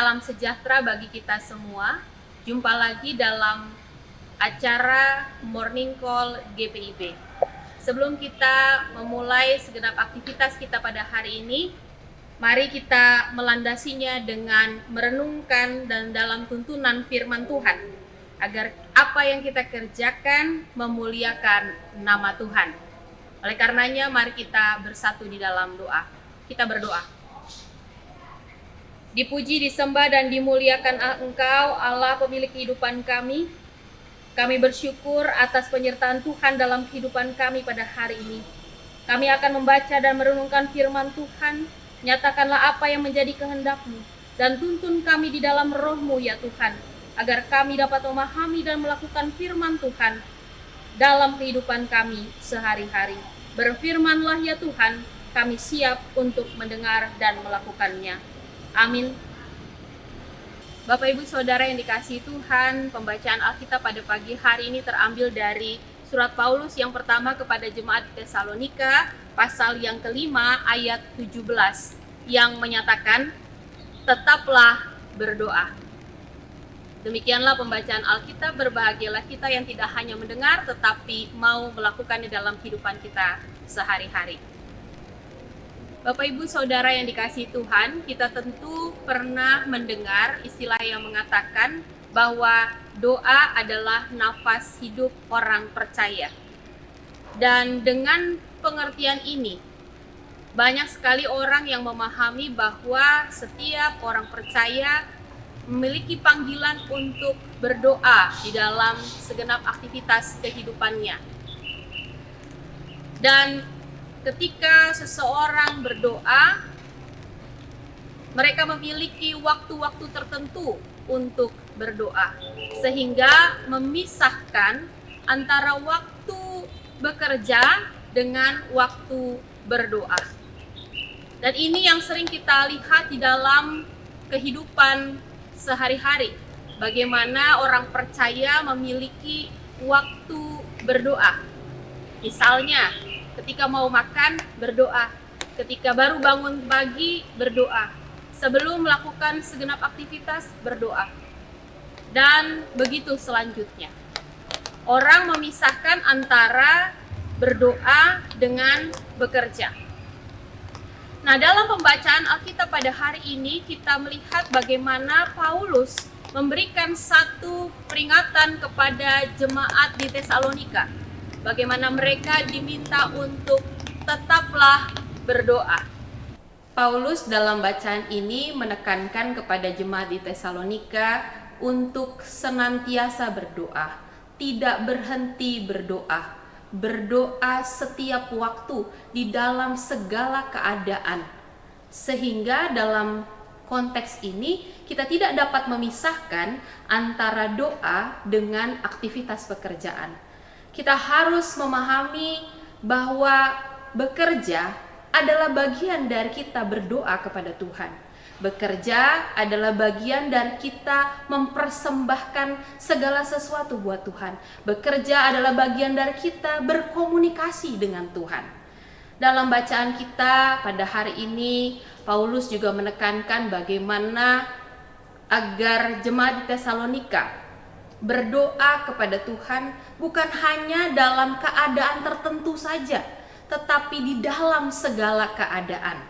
Salam sejahtera bagi kita semua. Jumpa lagi dalam acara Morning Call GPIB. Sebelum kita memulai segenap aktivitas kita pada hari ini, mari kita melandasinya dengan merenungkan dan dalam tuntunan firman Tuhan, agar apa yang kita kerjakan memuliakan nama Tuhan. Oleh karenanya, mari kita bersatu di dalam doa. Kita berdoa. Dipuji, disembah, dan dimuliakan Engkau, Allah pemilik kehidupan kami. Kami bersyukur atas penyertaan Tuhan dalam kehidupan kami pada hari ini. Kami akan membaca dan merenungkan firman Tuhan. Nyatakanlah apa yang menjadi kehendak-Mu, dan tuntun kami di dalam roh-Mu ya Tuhan, agar kami dapat memahami dan melakukan firman Tuhan dalam kehidupan kami sehari-hari. Berfirmanlah ya Tuhan, kami siap untuk mendengar dan melakukannya. Amin. Bapak Ibu Saudara yang dikasihi Tuhan, pembacaan Alkitab pada pagi hari ini terambil dari surat Paulus yang pertama kepada jemaat Tesalonika, pasal yang kelima ayat 17, yang menyatakan, tetaplah berdoa. Demikianlah pembacaan Alkitab. Berbahagialah kita yang tidak hanya mendengar, tetapi mau melakukannya dalam kehidupan kita sehari-hari. Bapak Ibu Saudara yang dikasihi Tuhan, kita tentu pernah mendengar istilah yang mengatakan bahwa doa adalah nafas hidup orang percaya. Dan dengan pengertian ini, banyak sekali orang yang memahami bahwa setiap orang percaya memiliki panggilan untuk berdoa di dalam segenap aktivitas kehidupannya. Dan ketika seseorang berdoa, mereka memiliki waktu-waktu tertentu untuk berdoa, sehingga memisahkan antara waktu bekerja dengan waktu berdoa. Dan ini yang sering kita lihat di dalam kehidupan sehari-hari, bagaimana orang percaya memiliki waktu berdoa. Misalnya, ketika mau makan, berdoa. Ketika baru bangun pagi, berdoa. Sebelum melakukan segenap aktivitas, berdoa. Dan begitu selanjutnya. Orang memisahkan antara berdoa dengan bekerja. Nah, dalam pembacaan Alkitab pada hari ini, kita melihat bagaimana Paulus memberikan satu peringatan kepada jemaat di Tesalonika. Bagaimana mereka diminta untuk tetaplah berdoa. Paulus dalam bacaan ini menekankan kepada jemaat di Tesalonika untuk senantiasa berdoa, tidak berhenti berdoa, berdoa setiap waktu di dalam segala keadaan. Sehingga dalam konteks ini kita tidak dapat memisahkan antara doa dengan aktivitas pekerjaan. Kita harus memahami bahwa bekerja adalah bagian dari kita berdoa kepada Tuhan. Bekerja adalah bagian dari kita mempersembahkan segala sesuatu buat Tuhan. Bekerja adalah bagian dari kita berkomunikasi dengan Tuhan. Dalam bacaan kita pada hari ini, Paulus juga menekankan bagaimana agar jemaat di Tesalonika berdoa kepada Tuhan bukan hanya dalam keadaan tertentu saja, tetapi di dalam segala keadaan.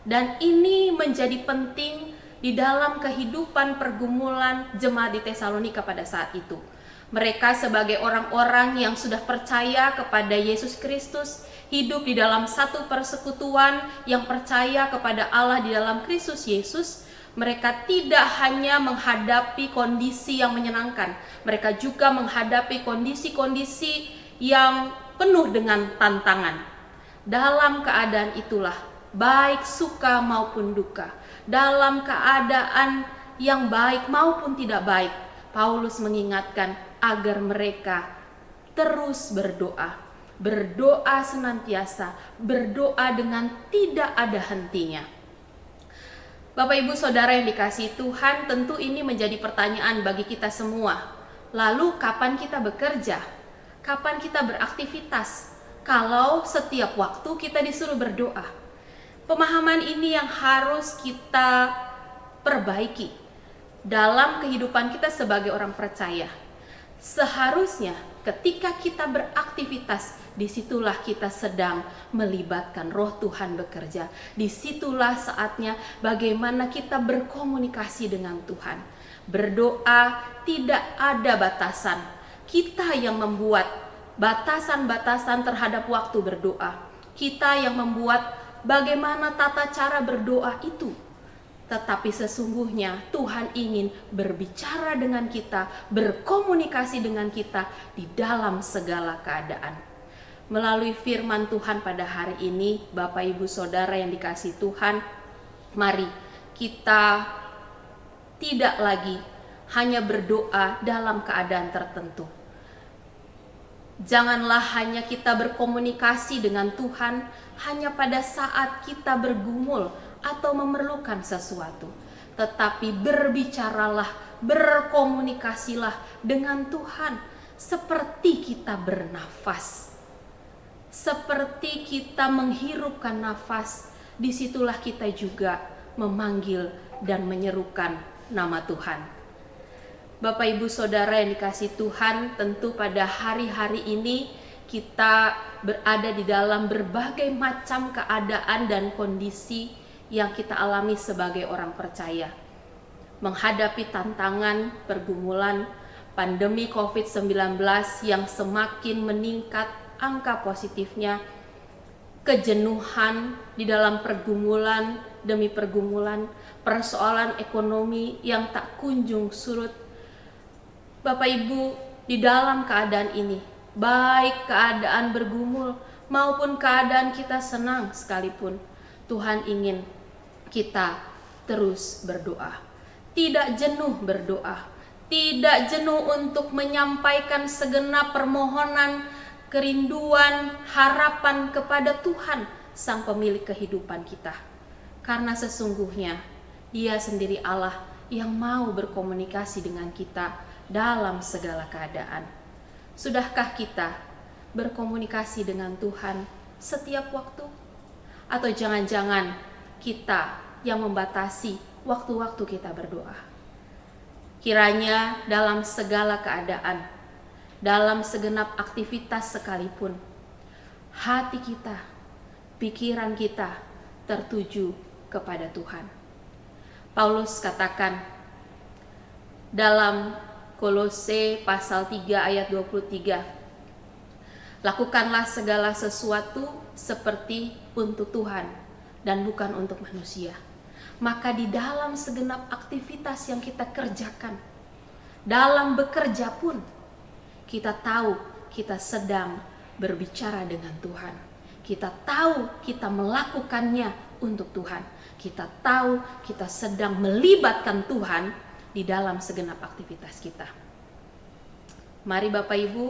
Dan ini menjadi penting di dalam kehidupan pergumulan jemaat di Tesalonika pada saat itu. Mereka sebagai orang-orang yang sudah percaya kepada Yesus Kristus, hidup di dalam satu persekutuan yang percaya kepada Allah di dalam Kristus Yesus. Mereka tidak hanya menghadapi kondisi yang menyenangkan, mereka juga menghadapi kondisi-kondisi yang penuh dengan tantangan. Dalam keadaan itulah, baik suka maupun duka, dalam keadaan yang baik maupun tidak baik, Paulus mengingatkan agar mereka terus berdoa, berdoa senantiasa, berdoa dengan tidak ada hentinya. Bapak Ibu Saudara yang dikasihi Tuhan, tentu ini menjadi pertanyaan bagi kita semua. Lalu kapan kita bekerja? Kapan kita beraktivitas? Kalau setiap waktu kita disuruh berdoa. Pemahaman ini yang harus kita perbaiki. dalam kehidupan kita sebagai orang percaya. Seharusnya ketika kita beraktivitas, disitulah kita sedang melibatkan Roh Tuhan bekerja. Disitulah saatnya bagaimana kita berkomunikasi dengan Tuhan. Berdoa tidak ada batasan. Kita yang membuat batasan-batasan terhadap waktu berdoa. Kita yang membuat bagaimana tata cara berdoa itu. Tetapi sesungguhnya Tuhan ingin berbicara dengan kita, berkomunikasi dengan kita di dalam segala keadaan. Melalui firman Tuhan pada hari ini, Bapak Ibu Saudara yang dikasihi Tuhan, mari kita tidak lagi hanya berdoa dalam keadaan tertentu. Janganlah hanya kita berkomunikasi dengan Tuhan hanya pada saat kita bergumul atau memerlukan sesuatu, tetapi berbicaralah, berkomunikasilah dengan Tuhan seperti kita bernafas, seperti kita menghirupkan nafas. Disitulah kita juga memanggil dan menyerukan nama Tuhan. Bapak Ibu Saudara yang dikasihi Tuhan, tentu pada hari-hari ini kita berada di dalam berbagai macam keadaan dan kondisi yang kita alami sebagai orang percaya. Menghadapi tantangan, pergumulan, pandemi COVID-19 yang semakin meningkat angka positifnya, kejenuhan di dalam pergumulan demi pergumulan, persoalan ekonomi yang tak kunjung surut. Bapak Ibu, di dalam keadaan ini, baik keadaan bergumul maupun keadaan kita senang sekalipun, Tuhan ingin kita terus berdoa. Tidak jenuh berdoa. Tidak jenuh untuk menyampaikan segenap permohonan, kerinduan, harapan kepada Tuhan, Sang Pemilik kehidupan kita. Karena sesungguhnya Dia sendiri Allah yang mau berkomunikasi dengan kita dalam segala keadaan. Sudahkah kita berkomunikasi dengan Tuhan setiap waktu? Atau jangan-jangan kita yang membatasi waktu-waktu kita berdoa? Kiranya dalam segala keadaan, dalam segenap aktivitas sekalipun, hati kita, pikiran kita tertuju kepada Tuhan. Paulus katakan dalam Kolose pasal 3 ayat 23, lakukanlah segala sesuatu seperti untuk Tuhan dan bukan untuk manusia. Maka di dalam segenap aktivitas yang kita kerjakan, dalam bekerja pun, kita tahu kita sedang berbicara dengan Tuhan. Kita tahu kita melakukannya untuk Tuhan. Kita tahu kita sedang melibatkan Tuhan di dalam segenap aktivitas kita. Mari Bapak Ibu,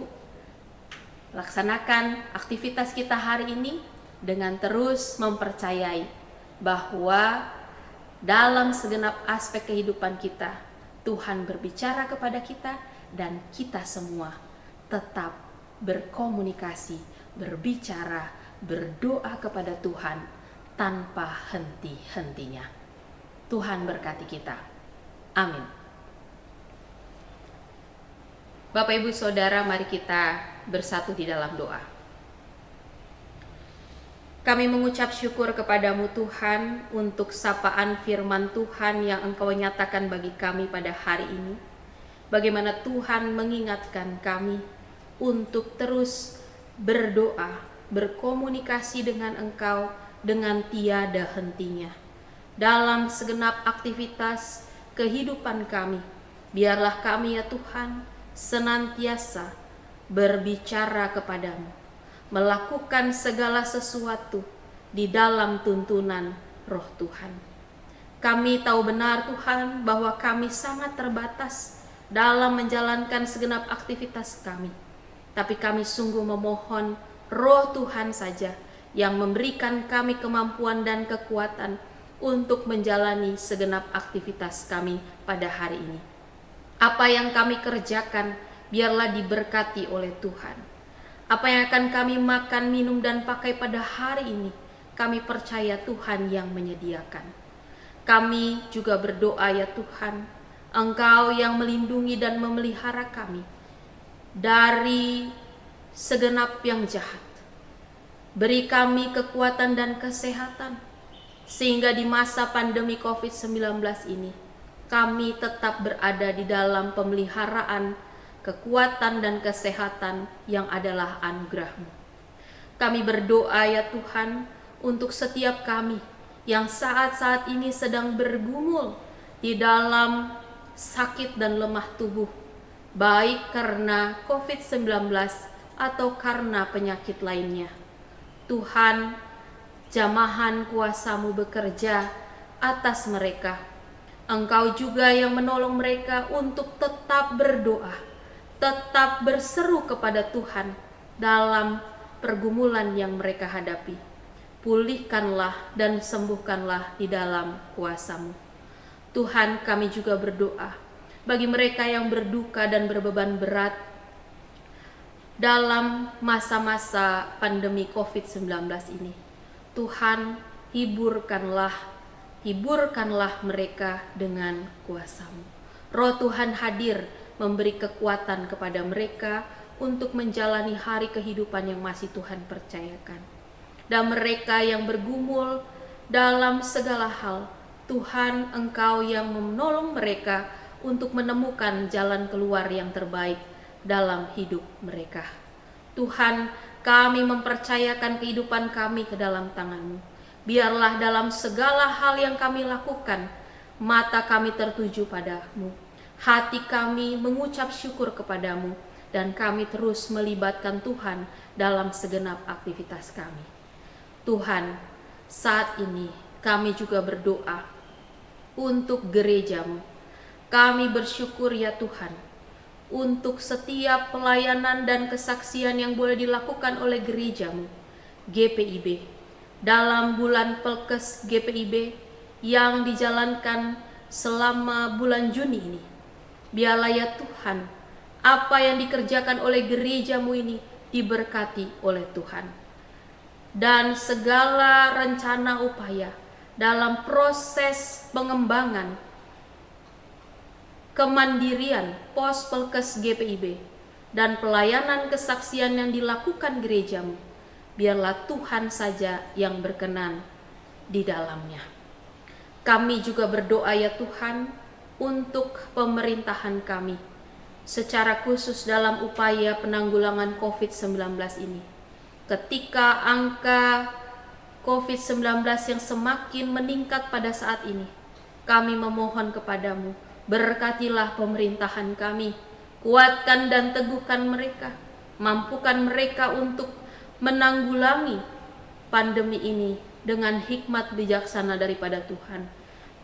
laksanakan aktivitas kita hari ini dengan terus mempercayai bahwa dalam segenap aspek kehidupan kita, Tuhan berbicara kepada kita dan kita semua tetap berkomunikasi, berbicara, berdoa kepada Tuhan tanpa henti-hentinya. Tuhan berkati kita. Amin. Bapak Ibu Saudara, mari kita bersatu di dalam doa. Kami mengucap syukur kepadamu Tuhan untuk sapaan firman Tuhan yang Engkau nyatakan bagi kami pada hari ini. Bagaimana Tuhan mengingatkan kami untuk terus berdoa, berkomunikasi dengan Engkau dengan tiada hentinya. Dalam segenap aktivitas kehidupan kami, biarlah kami ya Tuhan senantiasa berbicara kepadamu, melakukan segala sesuatu di dalam tuntunan Roh Tuhan. Kami tahu benar Tuhan bahwa kami sangat terbatas dalam menjalankan segenap aktivitas kami, tapi kami sungguh memohon Roh Tuhan saja yang memberikan kami kemampuan dan kekuatan untuk menjalani segenap aktivitas kami pada hari ini. Apa yang kami kerjakan biarlah diberkati oleh Tuhan. Apa yang akan kami makan, minum, dan pakai pada hari ini, kami percaya Tuhan yang menyediakan. Kami juga berdoa ya Tuhan, Engkau yang melindungi dan memelihara kami dari segenap yang jahat. Beri kami kekuatan dan kesehatan, sehingga di masa pandemi COVID-19 ini, kami tetap berada di dalam pemeliharaan, kekuatan dan kesehatan yang adalah anugerah-Mu. Kami berdoa ya Tuhan, untuk setiap kami yang saat-saat ini sedang bergumul di dalam sakit dan lemah tubuh, baik karena COVID-19 atau karena penyakit lainnya. Tuhan, jamahan kuasa-Mu bekerja atas mereka. Engkau juga yang menolong mereka untuk tetap berdoa, tetap berseru kepada Tuhan dalam pergumulan yang mereka hadapi. Pulihkanlah dan sembuhkanlah di dalam kuasa-Mu. Tuhan, kami juga berdoa bagi mereka yang berduka dan berbeban berat dalam masa-masa pandemi COVID-19 ini. Tuhan, hiburkanlah mereka dengan kuasa-Mu. Roh Tuhan hadir memberi kekuatan kepada mereka untuk menjalani hari kehidupan yang masih Tuhan percayakan. Dan mereka yang bergumul dalam segala hal, Tuhan, Engkau yang menolong mereka untuk menemukan jalan keluar yang terbaik dalam hidup mereka. Tuhan, kami mempercayakan kehidupan kami ke dalam tangan-Mu. Biarlah dalam segala hal yang kami lakukan, mata kami tertuju pada-Mu, hati kami mengucap syukur kepada-Mu, dan kami terus melibatkan Tuhan dalam segenap aktivitas kami. Tuhan, saat ini kami juga berdoa untuk gereja-Mu. Kami bersyukur ya Tuhan, untuk setiap pelayanan dan kesaksian yang boleh dilakukan oleh gereja-Mu, GPIB, dalam bulan Pelkes GPIB yang dijalankan selama bulan Juni ini. Biarlah ya Tuhan, apa yang dikerjakan oleh gereja-Mu ini diberkati oleh Tuhan. Dan segala rencana upaya dalam proses pengembangan kemandirian pos Pelkes GPIB dan pelayanan kesaksian yang dilakukan gereja-Mu, biarlah Tuhan saja yang berkenan di dalamnya. Kami juga berdoa ya Tuhan untuk pemerintahan kami, secara khusus dalam upaya penanggulangan COVID-19 ini. Ketika angka COVID-19 yang semakin meningkat pada saat ini, kami memohon kepadamu, berkatilah pemerintahan kami, kuatkan dan teguhkan mereka, mampukan mereka untuk menanggulangi pandemi ini dengan hikmat bijaksana daripada Tuhan.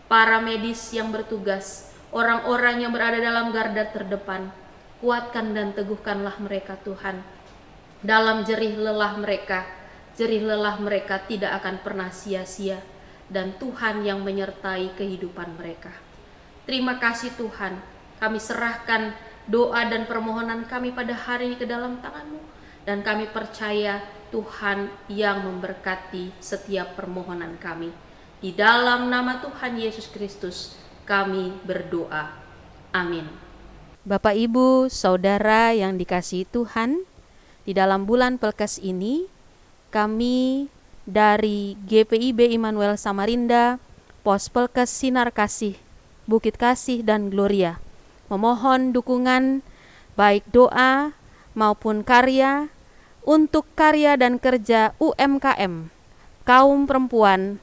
Para medis yang bertugas, orang-orang yang berada dalam garda terdepan, kuatkan dan teguhkanlah mereka Tuhan. Dalam jerih lelah mereka tidak akan pernah sia-sia, dan Tuhan yang menyertai kehidupan mereka. Terima kasih Tuhan, kami serahkan doa dan permohonan kami pada hari ini ke dalam tangan-Mu, dan kami percaya Tuhan yang memberkati setiap permohonan kami. Di dalam nama Tuhan Yesus Kristus kami berdoa. Amin. Bapak, Ibu, Saudara yang dikasihi Tuhan, di dalam bulan Pelkes ini kami dari GPIB Immanuel Samarinda, Pos Pelkes Sinar Kasih, Bukit Kasih dan Gloria memohon dukungan baik doa maupun karya untuk karya dan kerja UMKM kaum perempuan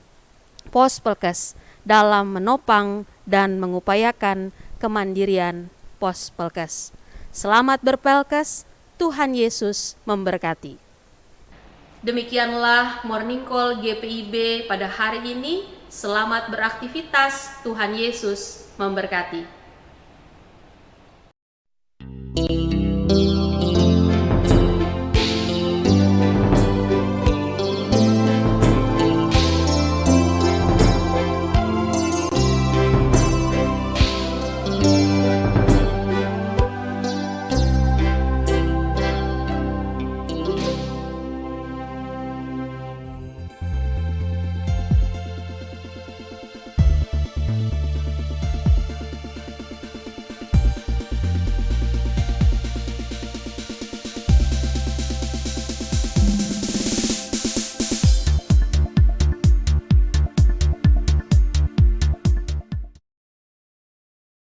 Pos Pelkes dalam menopang dan mengupayakan kemandirian Pos Pelkes. Selamat berpelkes, Tuhan Yesus memberkati. Demikianlah Morning Call GPIB pada hari ini. Selamat beraktivitas, Tuhan Yesus memberkati.